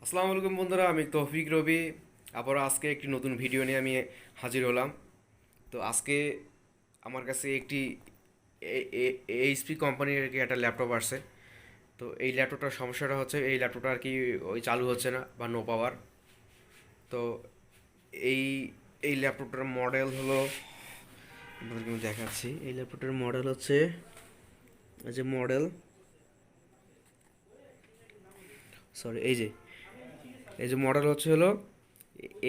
আসসালামু আলাইকুম বন্ধুরা, আমি তৌফিক রবি। আবার আজকে একটি নতুন ভিডিও নিয়ে আমি হাজির হলাম। তো আজকে আমার কাছে একটি এইচপি কোম্পানির আর কি একটা ল্যাপটপ আসছে। তো এই ল্যাপটপটার সমস্যাটা হচ্ছে এই ল্যাপটপটা আর কি ওই চালু হচ্ছে না বা নো পাওয়ার। তো এই এই ল্যাপটপটার মডেল হলো, আপনাদেরকে আমি দেখাচ্ছি। এই ল্যাপটপটার মডেল হচ্ছে, এই যে মডেল, সরি, এই যে মডেল হচ্ছে হলো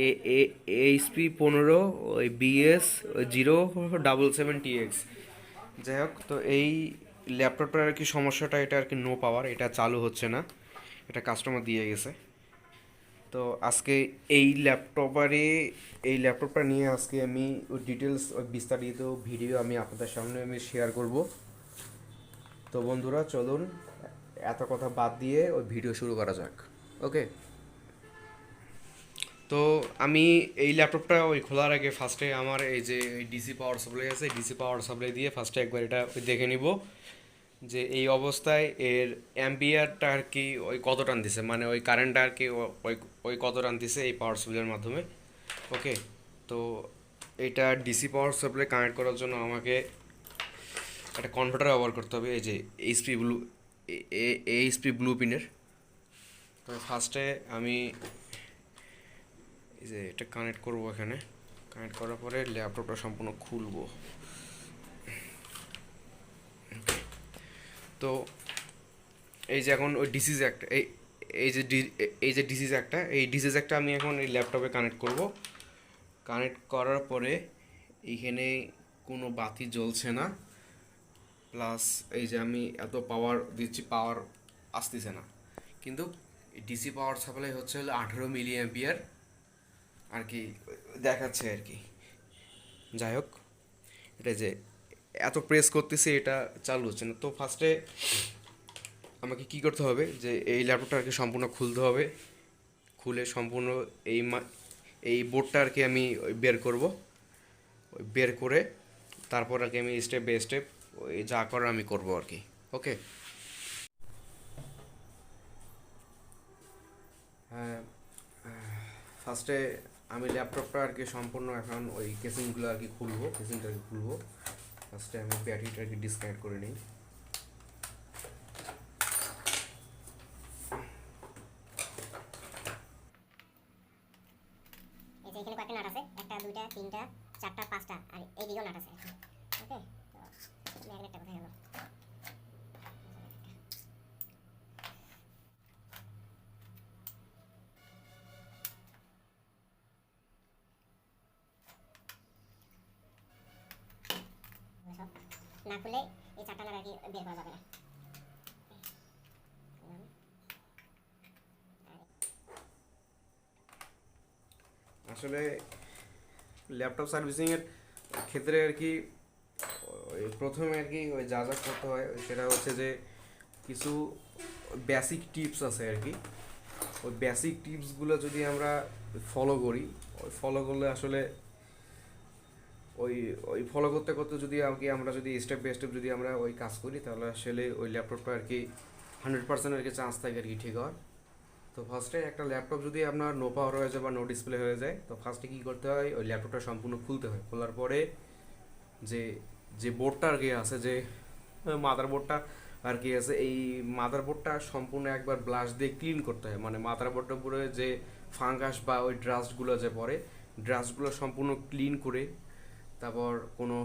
এ এ এইচপি 15, ওই বিএস 077TX। যাই হোক, তো এই ল্যাপটপটার আর কি সমস্যাটা, এটা আর কি নো পাওয়ার, এটা চালু হচ্ছে না, এটা কাস্টমার দিয়ে গেছে। তো আজকে এই ল্যাপটপটা নিয়ে আজকে আমি ওই ডিটেলস, ওই বিস্তারিত ভিডিও আমি আপনাদের সামনে আমি শেয়ার করব। তো বন্ধুরা চলুন, এত কথা বাদ দিয়ে ওই ভিডিও শুরু করা যাক। ওকে। তো আমি এই ল্যাপটপটা ওই খোলার আগে ফার্স্টে আমার এই যে ডিসি পাওয়ার সাপ্লাই আছে, ডিসি পাওয়ার সাপ্লাই দিয়ে ফার্স্টে একবার এটা ওই দেখে নিব যে এই অবস্থায় এর অ্যাম্পিয়ারটা আর কি ওই কত টান দিছে, মানে ওই কারেন্টটা আর কি ওই ওই কত টান দিছে এই পাওয়ার সাপ্লাইয়ের মাধ্যমে। ওকে। তো এটা ডিসি পাওয়ার সাপ্লাই কানেক্ট করার জন্য আমাকে একটা কনভার্টার ব্যবহার করতে হবে, এই যে এইচপি ব্লু, এইচপি ব্লু পিনের। তো ফার্স্টে আমি এই যে এটা কানেক্ট করব, এখানে কানেক্ট করার পরে ল্যাপটপটা সম্পূর্ণ খুলবো। তো এই যে এখন ওই ডিসি জ্যাকটা, এই যে এই যে ডিসি জ্যাকটা, এই ডিসি জ্যাকটা আমি এখন এই ল্যাপটপে কানেক্ট করব। কানেক্ট করার পরে এইখানে কোনো বাতি জ্বলছে না, প্লাস এই যে আমি এত পাওয়ার দিচ্ছি, পাওয়ার আসতেছে না। কিন্তু ডিসি পাওয়ার সাপ্লাই হচ্ছে হলো 18 মিলি অ্যাম্পিয়ার আর কি দেখাচ্ছে আর কি। যাই হোক, এটা যে এত প্রেস করতেছে, এটা চালু হচ্ছে না। তো ফার্স্টে আমাকে কি করতে হবে, যে এই ল্যাপটপটা আর কি সম্পূর্ণ খুলতে হবে। খুলে সম্পূর্ণ এই এই বোর্ডটা আর কি আমি ওই বের করব। ওই বের করে তারপর আর কি আমি স্টেপ বাই স্টেপ ওই যা করার আমি করব আর কি। ওকে। হ্যাঁ, ফার্স্টে আমি ল্যাপটপটা আর কি সম্পূর্ণ এখন ওই কেসিংগুলো আর কি খুলবো, কেসিংটা আর কি খুলবো। ফার্স্টে আমি ব্যাটারিটা আর কি ডিসকানেক্ট করে নিই। এই যে এখানে কয়েকটা নাট আছে, একটা দুইটা তিনটা চারটা পাঁচটা, আর এইদিকেও নাট আছে। ওকে, তো ম্যাগনেটটা কোথায় গেল? সব না খুলে এই চারটা নাট আর কি বের করা যাবে না। আসলে ল্যাপটপ সার্ভিসিংয়ের ক্ষেত্রে আর কি ওই প্রথমে আর কি ওই যা যা করতে হয় সেটা হচ্ছে যে কিছু বেসিক টিপস আছে আর কি। ওই বেসিক টিপসগুলো যদি আমরা ফলো করি, ওই ফলো করলে আসলে ওই ওই ফলো করতে করতে যদি আর কি আমরা যদি স্টেপ বাই স্টেপ যদি আমরা ওই কাজ করি, তাহলে আসলে ওই ল্যাপটপটা আর কি 100% আর কি চান্স থাকে আর কি ঠিক হওয়ার। তো ফার্স্টে একটা ল্যাপটপ যদি আপনার নো পাওয়ার হয়ে যায় বা নো ডিসপ্লে হয়ে যায়, তো ফার্স্টে কী করতে হয়, ওই ল্যাপটপটা সম্পূর্ণ খুলতে হয়। খোলার পরে যে যে বোর্ডটা আর কি আছে, যে মাদারবোর্ডটা আর কি আছে, এই মাদারবোর্ডটা সম্পূর্ণ একবার ব্লাশ দিয়ে ক্লিন করতে হয়। মানে মাদারবোর্ডটার উপরে যে ফাঙ্গাস বা ওই ড্রাস্টগুলো যে পড়ে, ড্রাস্টগুলো সম্পূর্ণ ক্লিন করে তারপর কোনো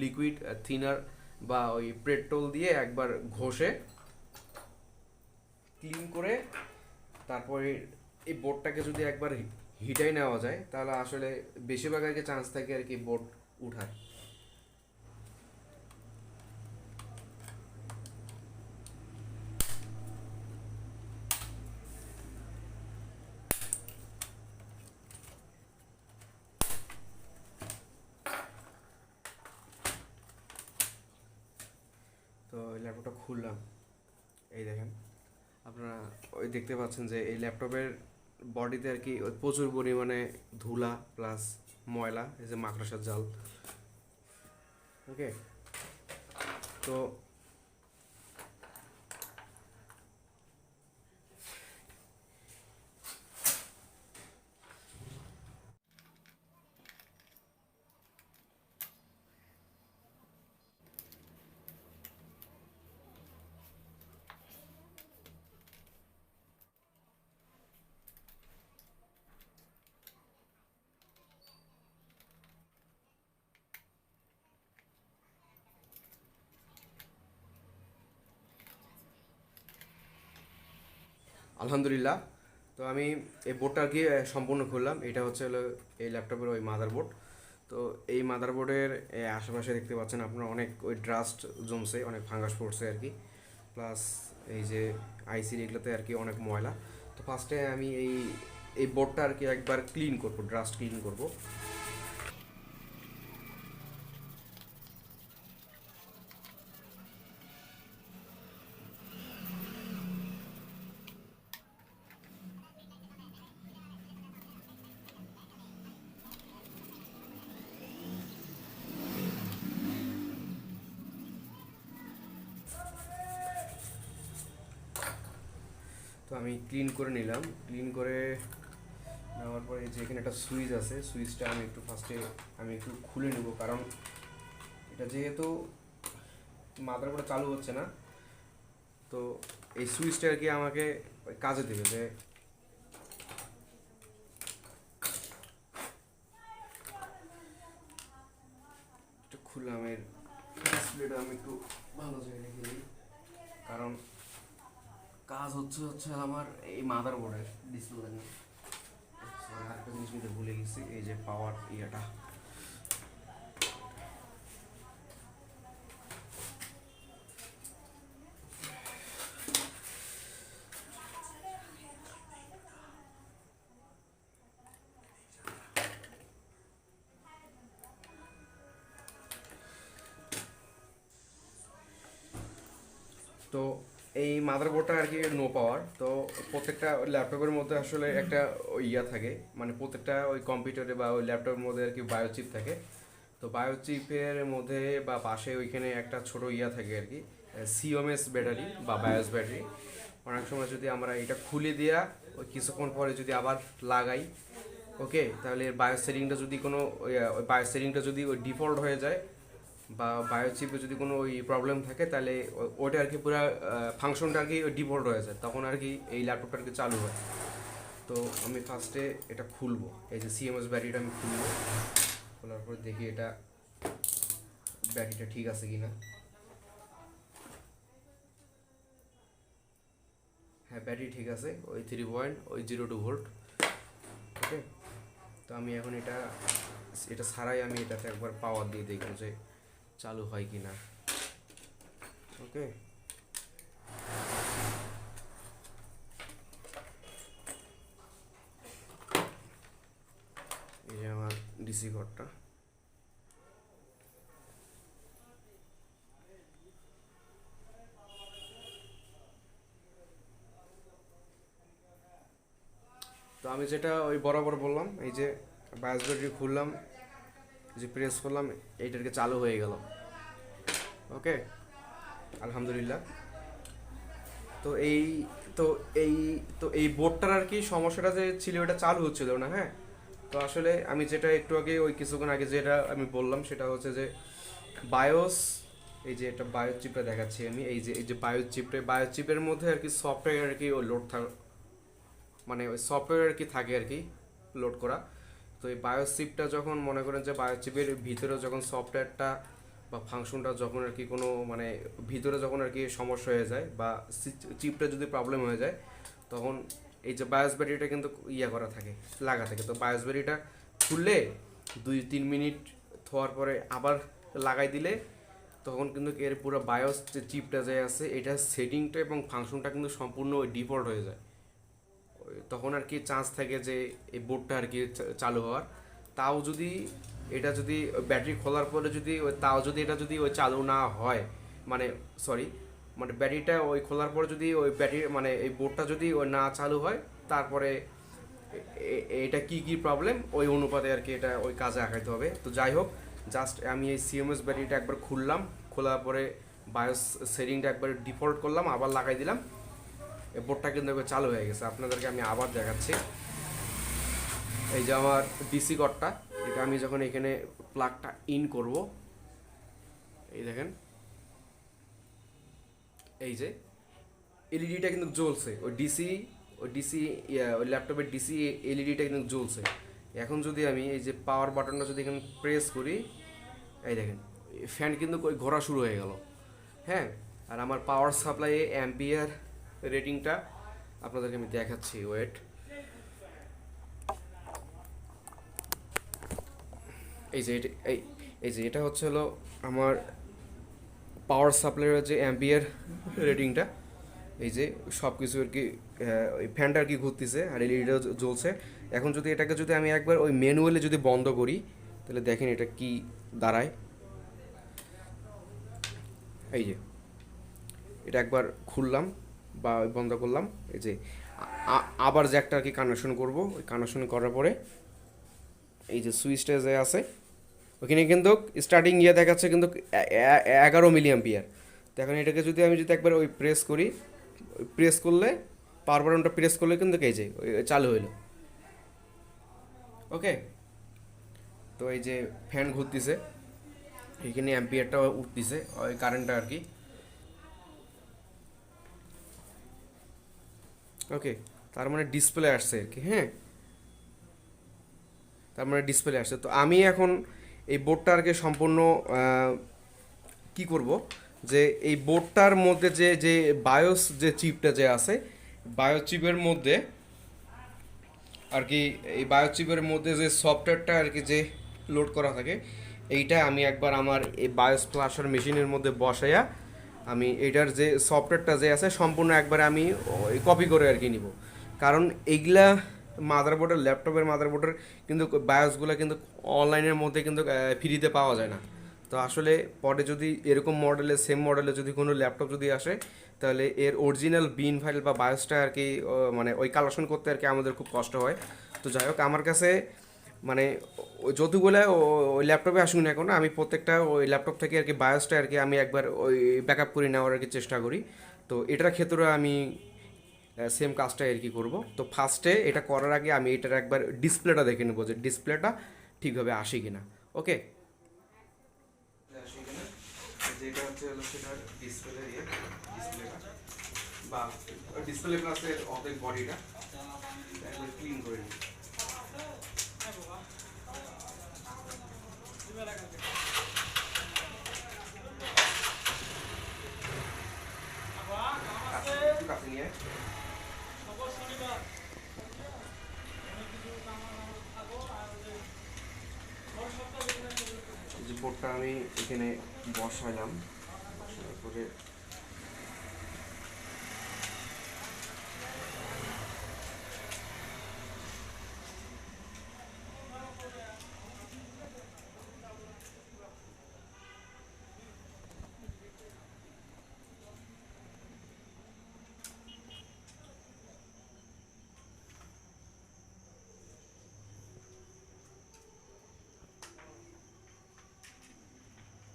লিকুইড থিনার বা ওই পেট্রোল দিয়ে একবার ঘষে ক্লিন করে তারপরে এই বোর্ডটাকে যদি একবার হিটাই নেওয়া যায়, তাহলে আসলে বেশিরভাগ আর কি চান্স থাকে আর কি বোর্ড উঠায়। তো এই ল্যাপটপটা খুললাম, এই দেখেন আপনারা ওই দেখতে পাচ্ছেন যে এই ল্যাপটপের বডিতে আর কি ওই প্রচুর পরিমাণে ধুলা প্লাস ময়লা, এই যে মাকড়সার জাল। ওকে। তো আলহামদুলিল্লাহ। তো আমি এই বোর্ডটা আর কি সম্পূর্ণ খুললাম। এটা হচ্ছে হলো এই ল্যাপটপের ওই মাদারবোর্ড। তো এই মাদারবোর্ডের আশেপাশে দেখতে পাচ্ছেন আপনারা অনেক ওই ডাস্ট জমছে, অনেক ফাঙ্গাস পড়ছে আর কি। প্লাস এই যে আইসির এগুলোতে আর কি অনেক ময়লা। তো ফার্স্টে আমি এই বোর্ডটা আর কি একবার ক্লিন করব, ডাস্ট ক্লিন করব। তো আমি ক্লিন করে নিলাম। ক্লিন করে নেওয়ার পরে যে এখানে একটা সুইচ আছে, সুইচটা আমি একটু ফার্স্টে আমি একটু খুলে নেব, কারণ এটা যেহেতু মাদারবোর্ডে চালু হচ্ছে না, তো এই সুইচটা আর কি আমাকে ওই কাজে দেবে। যে একটু খুললাম, এর ডিসপ্লেটা আমি একটু ভালো জায়গায় রেখে দিই, কারণ কাজ হচ্ছে আমার এই মাদারবোর্ডের ডিসপ্লে নিয়ে। আরেকটা জিনিস নিতে ভুলে গেছি, এই যে পাওয়ার ইয়েটা। তো এই মাদারবোর্ডটা আর কি নো পাওয়ার। তো প্রত্যেকটা ল্যাপটপের মধ্যে আসলে একটা ওই ইয়া থাকে, মানে প্রত্যেকটা ওই কম্পিউটারে বা ওই ল্যাপটপের মধ্যে আর কি বায়োচিপ থাকে। তো বায়োচিপের মধ্যে বা পাশে ওইখানে একটা ছোট ইয়া থাকে আর কি, সিওমএস ব্যাটারি বা বায়োস ব্যাটারি। অনেক সময় যদি আমরা এটা খুলে দেওয়া ওই কিছুক্ষণ পরে যদি আবার লাগাই, ওকে, তাহলে বায়োস সেটিংটা যদি কোনো ওই বায়োস সেটিংটা যদি ওই ডিফল্ট হয়ে যায় বা বায়োচিপে যদি কোনো ওই প্রবলেম থাকে, তাহলে ওইটা আর কি পুরো ফাংশনটা আর কি ডিফল্ট হয়ে যায়, তখন আর কি এই ল্যাপটপটা আর কি চালু হয়। তো আমি ফার্স্টে এটা খুলবো, এই যে সিএমএস ব্যাটারিটা আমি খুলবো। খোলার পর দেখি এটা ব্যাটারিটা ঠিক আছে কি না। হ্যাঁ, ব্যাটারি ঠিক আছে, ওই 3.02 ভোল্ট। ওকে, তো আমি এখন এটা এটা ছাড়াই আমি এটাতে একবার পাওয়ার দিয়ে দেখবো যে চালু হয় কি না। ওকে, এই যে আমার ডিসি ঘরটা। তো আমি যেটা ওই বরাবর বললাম, এই যে বায়োস ব্যাটারি খুললাম, যে প্রেস করলাম, এইটাকে চালু হয়ে গেল। ওকে, আলহামদুলিল্লাহ। তো এই তো এই তো এই বোর্ডটার আর কি সমস্যাটা যে ছিল, ওটা চালু হচ্ছিল না। হ্যাঁ, তো আসলে আমি যেটা একটু আগে ওই কিছুক্ষণ আগে যেটা আমি বললাম সেটা হচ্ছে যে বায়োস, এই যে এটা বায়োস চিপটা দেখাচ্ছি আমি, এই যে বায়োস চিপের মধ্যে আর কি সফটওয়্যার আর কি ওই লোড মানে ওই সফটওয়্যার আর কি থাকে আর কি লোড করা। তো এই বায়োস চিপটা যখন মনে করেন যে বায়োস চিপের ভিতরে যখন সফটওয়্যারটা বা ফাংশনটা যখন আর কি কোনো মানে ভিতরে যখন আর কি সমস্যা হয়ে যায় বা চিপটা যদি প্রবলেম হয়ে যায়, তখন এই যে বায়োস ব্যাটারিটা কিন্তু ইয়া করা থাকে, লাগা থাকে। তো বায়োস ব্যাটারিটা খুললে 2-3 মিনিট থোয়ার পরে আবার লাগাই দিলে তখন কিন্তু এর পুরো বায়োস যে চিপটা যে আছে এটা সেটিংটা এবং ফাংশনটা কিন্তু সম্পূর্ণ ডিফল্ট হয়ে যায়। তখন আর কি চান্স থাকে যে এই বোর্ডটা আর কি চালু হওয়ার। তাও যদি এটা যদি ব্যাটারি খোলার পরে যদি তাও যদি এটা যদি ওই চালু না হয়, মানে সরি, মানে ব্যাটারিটা ওই খোলার পরে যদি ওই ব্যাটারি মানে এই বোর্ডটা যদি ওই না চালু হয়, তারপরে এটা কি কি প্রবলেম ওই অনুপাতে আর কি এটা ওই কাজে আগাইতে হবে। তো যাই হোক, জাস্ট আমি এই সিএমএস ব্যাটারিটা একবার খুললাম, খোলার পরে বায়োস সেটিংটা একবার ডিফল্ট করলাম, আবার লাগাই দিলাম, এই বোর্ডটা কিন্তু চালু হয়ে গেছে। আপনাদেরকে আমি আবার দেখাচ্ছি। এই যে আমার ডিসি কর্ডটা, এটা আমি যখন এখানে প্লাগটা ইন করব, এই দেখেন এই যে এলইডিটা কিন্তু জ্বলছে, ওই ডিসি ওই ল্যাপটপের ডিসি এলইডিটা কিন্তু জ্বলছে। এখন যদি আমি এই যে পাওয়ার বাটনটা যদি এখানে প্রেস করি, এই দেখেন ফ্যান কিন্তু ওই ঘোরা শুরু হয়ে গেল। হ্যাঁ, আর আমার পাওয়ার সাপ্লাই অ্যাম্পিয়ার রেটিংটা আপনাদেরকে আমি দেখাচ্ছি, ওয়েট। এই যে এই যে এটা হচ্ছে হলো আমার পাওয়ার সাপ্লাইয়ের যে অ্যাম্পিয়ার রেটিংটা। এই যে সব কিছু আর কি, ওই ফ্যানটা আর কি ঘুরতেছে আর এলইডিটা জ্বলছে। এখন যদি এটাকে যদি আমি একবার ওই ম্যানুয়ালি যদি বন্ধ করি, তাহলে দেখেন এটা কি দাঁড়ায়। এই যে এটা একবার খুললাম বা বন্ধ করলাম, এই যে আবার যে একটা আর কি কানেকশন করব, ওই কানেকশন করার পরে এই যে সুইচটা যে আছে ওখানে কিন্তু স্টার্টিং ইয়ে দেখাচ্ছে কিন্তু 11 মিলি অ্যাম্পিয়ার। তো এখন এটাকে যদি আমি যদি একবার ওই প্রেস করি, প্রেস করলে পাওয়ার বাটনটা প্রেস করলে কিন্তু এই যে চালু হইলো। ওকে, তো এই যে ফ্যান ঘুরতেছে, এইখানে অ্যাম্পিয়ারটা উঠতেছে, ওই কারেন্টটা আর কি। ওকে, তার মানে ডিসপ্লে আসছে আর কি। হ্যাঁ, তার মানে ডিসপ্লে আসছে। তো আমি এখন এই বোর্ডটা আর কি সম্পূর্ণ কি করব, যে এই বোর্ডটার মধ্যে যে যে বায়োস যে চিপটা যে আছে, বায়োস চিপের মধ্যে আর কি, এই বায়োস চিপের মধ্যে যে সফটওয়্যারটা আর কি যে লোড করা থাকে, এইটা আমি একবার আমার এই বায়োস ফ্লাশার মেশিনের মধ্যে বসাইয়া আমি এটার যে সফটওয়্যারটা যে আছে সম্পূর্ণ একবার আমি কপি করে আর কি নিব। কারণ এইগুলা মাদারবোর্ডের, ল্যাপটপের মাদারবোর্ডের কিন্তু বায়োসগুলো কিন্তু অনলাইনের মধ্যে কিন্তু ফ্রিতে পাওয়া যায় না। তো আসলে পরে যদি এরকম মডেলের, সেম মডেলের যদি কোনো ল্যাপটপ যদি আসে, তাহলে এর অরিজিনাল বিন ফাইল বা বায়োসটা আর কি মানে ওই কালেকশন করতে আর কি আমাদের খুব কষ্ট হয়। তো যাই হোক, আমার কাছে মানে যতগুলো ওই ল্যাপটপে আসুন না কেন, আমি প্রত্যেকটা ওই ল্যাপটপ থেকে আর কি বায়োসটা আর কি আমি একবার ওই ব্যাকআপ করে নেওয়ার আর কি চেষ্টা করি। তো এটার ক্ষেত্রে আমি সেম কাজটাই আর কি করব। তো ফার্স্টে এটা করার আগে আমি এটার একবার ডিসপ্লেটা দেখে নেবো যে ডিসপ্লেটা ঠিকভাবে আসে কিনা। ওকে, যেটা হচ্ছে হলো সেটার ডিসপ্লে দিয়ে ডিসপ্লেটা বা ডিসপ্লে প্লাসের অর্ধেক বডিটা একবার ক্লিন করে নিই। একটু কাছে নিয়ে এই যে বোর্ডটা আমি এখানে বসালাম, বসানোর পরে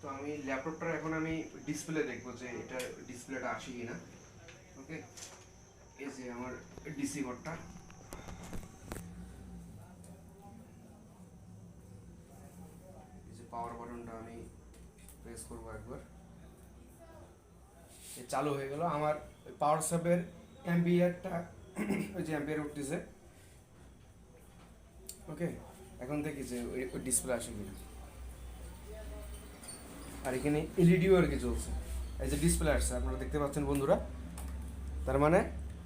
তো আমি ল্যাপটপটার এখন আমি ডিসপ্লে দেখবো যে এটা ডিসপ্লেটা আসে কিনা। ওকে, এই যে আমার ডিসি বোর্ডটা, এই যে পাওয়ার বাটনটা আমি প্রেস করবো একবার, চালু হয়ে গেল আমার পাওয়ার সাপের অ্যাম্পিয়ারটা। ওই যে অ্যাম্পিয়ার উঠতেছে। ওকে, এখন দেখি যে ওই ডিসপ্লে আসে কিনা। আর এখানে এলইডিও আর কি চলছে, এই যে ডিসপ্লে আসছে আপনারা দেখতে পাচ্ছেন বন্ধুরা। তার মানে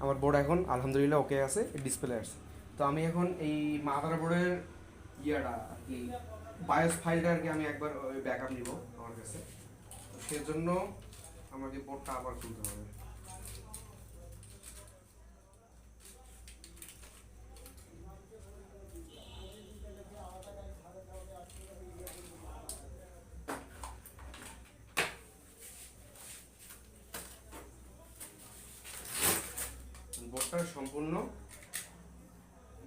আমার বোর্ড এখন আলহামদুলিল্লাহ ওকে আছে, ডিসপ্লে আসছে। তো আমি এখন এই মাদার বোর্ডের ইয়েটা আর কি, বায়োস ফাইলটা আর কি আমি একবার ওই ব্যাকআপ নিব আমার কাছে। তো সেজন্য আমাকে বোর্ডটা আবার খুলতে হবে। বোর্ডটা সম্পূর্ণ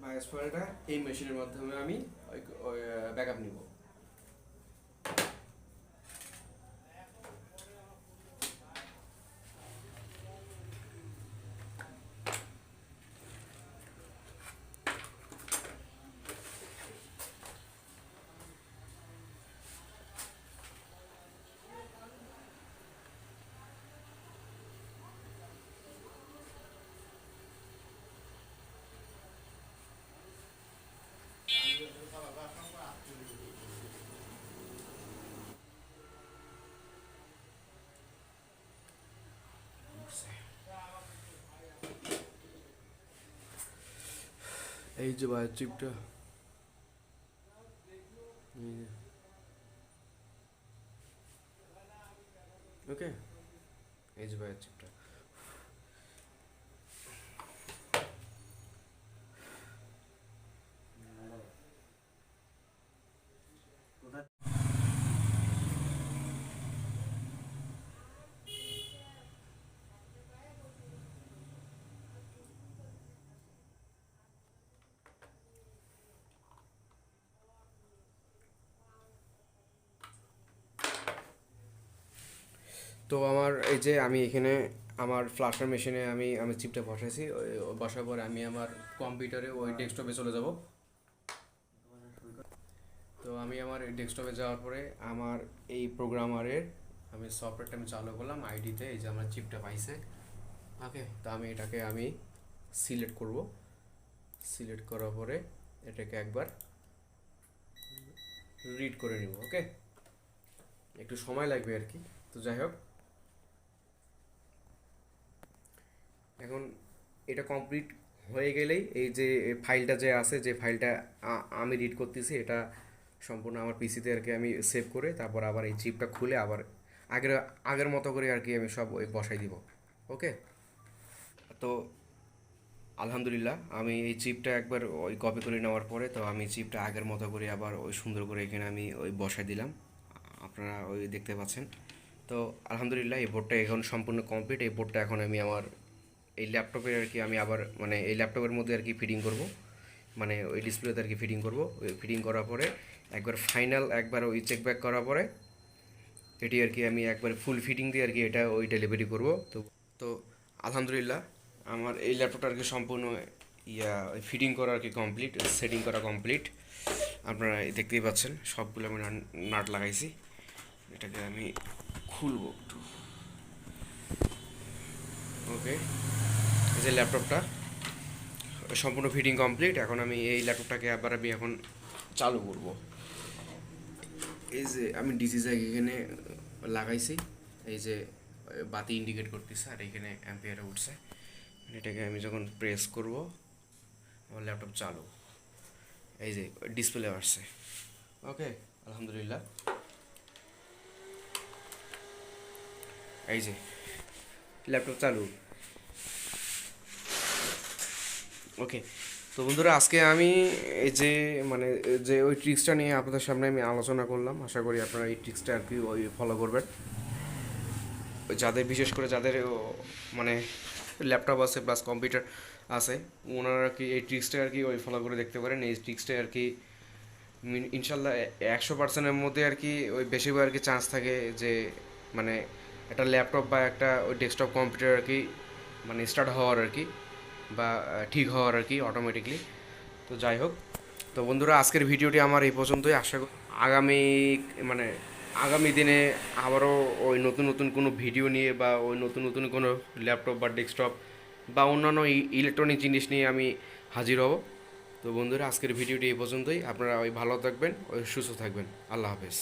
বায়োস ফাইলটা এই মেশিনের মাধ্যমে আমি ওই ব্যাকআপ নিব। এই যে ভাই চিপটা, ওকে, এই যে ভাই চিপটা। তো আমার এই যে আমি এখানে আমার ফ্ল্যাশার মেশিনে আমি চিপটা বসাইছি, বসার পরে আমি আমার কম্পিউটারে ওই ডেস্কটপে চলে যাব। তো আমি আমার ডেস্কটপে যাওয়ার পরে আমার এই প্রোগ্রামারের আমি সফটওয়্যারটা আমি চালু করলাম আইডিতে, এই যে আমার চিপটা পাইছে। ওকে, তো আমি এটাকে আমি সিলেক্ট করব। সিলেক্ট করার পরে এটাকে একবার রিড করে নিব। ওকে, একটু সময় লাগবে আর কি। তো যাই হোক, এখন এটা কমপ্লিট হয়ে গেলেই এই যে ফাইলটা যে আছে, যে ফাইলটা আমি রিড করতেছি, এটা সম্পূর্ণ আমার পিসিতে আর কি আমি সেভ করে তারপর আবার এই চিপটা খুলে আবার আগের আগের মতো করে আর কি আমি সব ওই বসাই দিব। ওকে, তো আলহামদুলিল্লাহ আমি এই চিপটা একবার ওই কপি করে নেওয়ার পরে তো আমি চিপটা আগের মতো করে আবার ওই সুন্দর করে এখানে আমি ওই বসাই দিলাম, আপনারা ওই দেখতে পাচ্ছেন। তো আলহামদুলিল্লাহ এই বোর্ডটা এখন সম্পূর্ণ কমপ্লিট। এই বোর্ডটা এখন আমি আমার এই ল্যাপটপে আর কি আমি আবার মানে এই ল্যাপটপের মধ্যে আর কি ফিটিং করব, মানে ওই ডিসপ্লেতে আর কি ফিটিং করব। ওই ফিটিং করার পরে একবার ফাইনাল একবার ওই চেক ব্যাক করার পরে এটি আর কি আমি একবার ফুল ফিটিং দিয়ে আর কি এটা ওই ডেলিভারি করব। তো তো আলহামদুলিল্লাহ আমার এই ল্যাপটপটা আর কি সম্পূর্ণ ওই ফিটিং করা আর কি কমপ্লিট, সেটিং করা কমপ্লিট। আপনারা দেখতেই পাচ্ছেন সবগুলো আমি নাট লাগাইছি। এটাকে আমি খুলবো একটু। ওকে, এই যে ল্যাপটপটা সম্পূর্ণ ফিটিং কমপ্লিট। এখন আমি এই ল্যাপটপটাকে আবার আমি এখন চালু করব। এই যে আমি ডিসি জ্যাক এখানে লাগাইছি, এই যে বাতি ইন্ডিকেট করতেছে আর এখানে অ্যাম্পিয়ারে উঠছে। এটাকে আমি যখন প্রেস করব আমার ল্যাপটপ চালু, এই যে ডিসপ্লে আসছে। ওকে, আলহামদুলিল্লাহ এই যে ল্যাপটপ চালু। ওকে, তো বন্ধুরা আজকে আমি এই যে মানে যে ওই ট্রিক্সটা নিয়ে আপনাদের সামনে আমি আলোচনা করলাম। আশা করি আপনারা এই ট্রিক্সটা আর কি ওই ফলো করবেন। যাদের বিশেষ করে যাদের মানে ল্যাপটপ আছে প্লাস কম্পিউটার আছে, ওনারা আর কি এই ট্রিক্সটা আর কি ওই ফলো করে দেখতে পারেন। এই ট্রিক্সটা আর কি ইনশাল্লাহ 100%-এর মধ্যে আর কি ওই বেশিরভাগ আর কি চান্স থাকে যে মানে একটা ল্যাপটপ বা একটা ওই ডেস্কটপ কম্পিউটার আর কি মানে স্টার্ট হওয়ার আর কি বা ঠিক হওয়ার আর কি অটোমেটিকলি। তো যাই হোক, তো বন্ধুরা আজকের ভিডিওটি আমার এই পর্যন্তই। আশা করি আগামী মানে আগামী দিনে আবারও ওই নতুন নতুন কোনো ভিডিও নিয়ে বা ওই নতুন নতুন কোনো ল্যাপটপ বা ডেস্কটপ বা অন্যান্য ইলেকট্রনিক জিনিস নিয়ে আমি হাজির হব। তো বন্ধুরা আজকের ভিডিওটি এই পর্যন্তই। আপনারা ওই ভালো থাকবেন, ওই সুস্থ থাকবেন। আল্লাহ হাফেজ।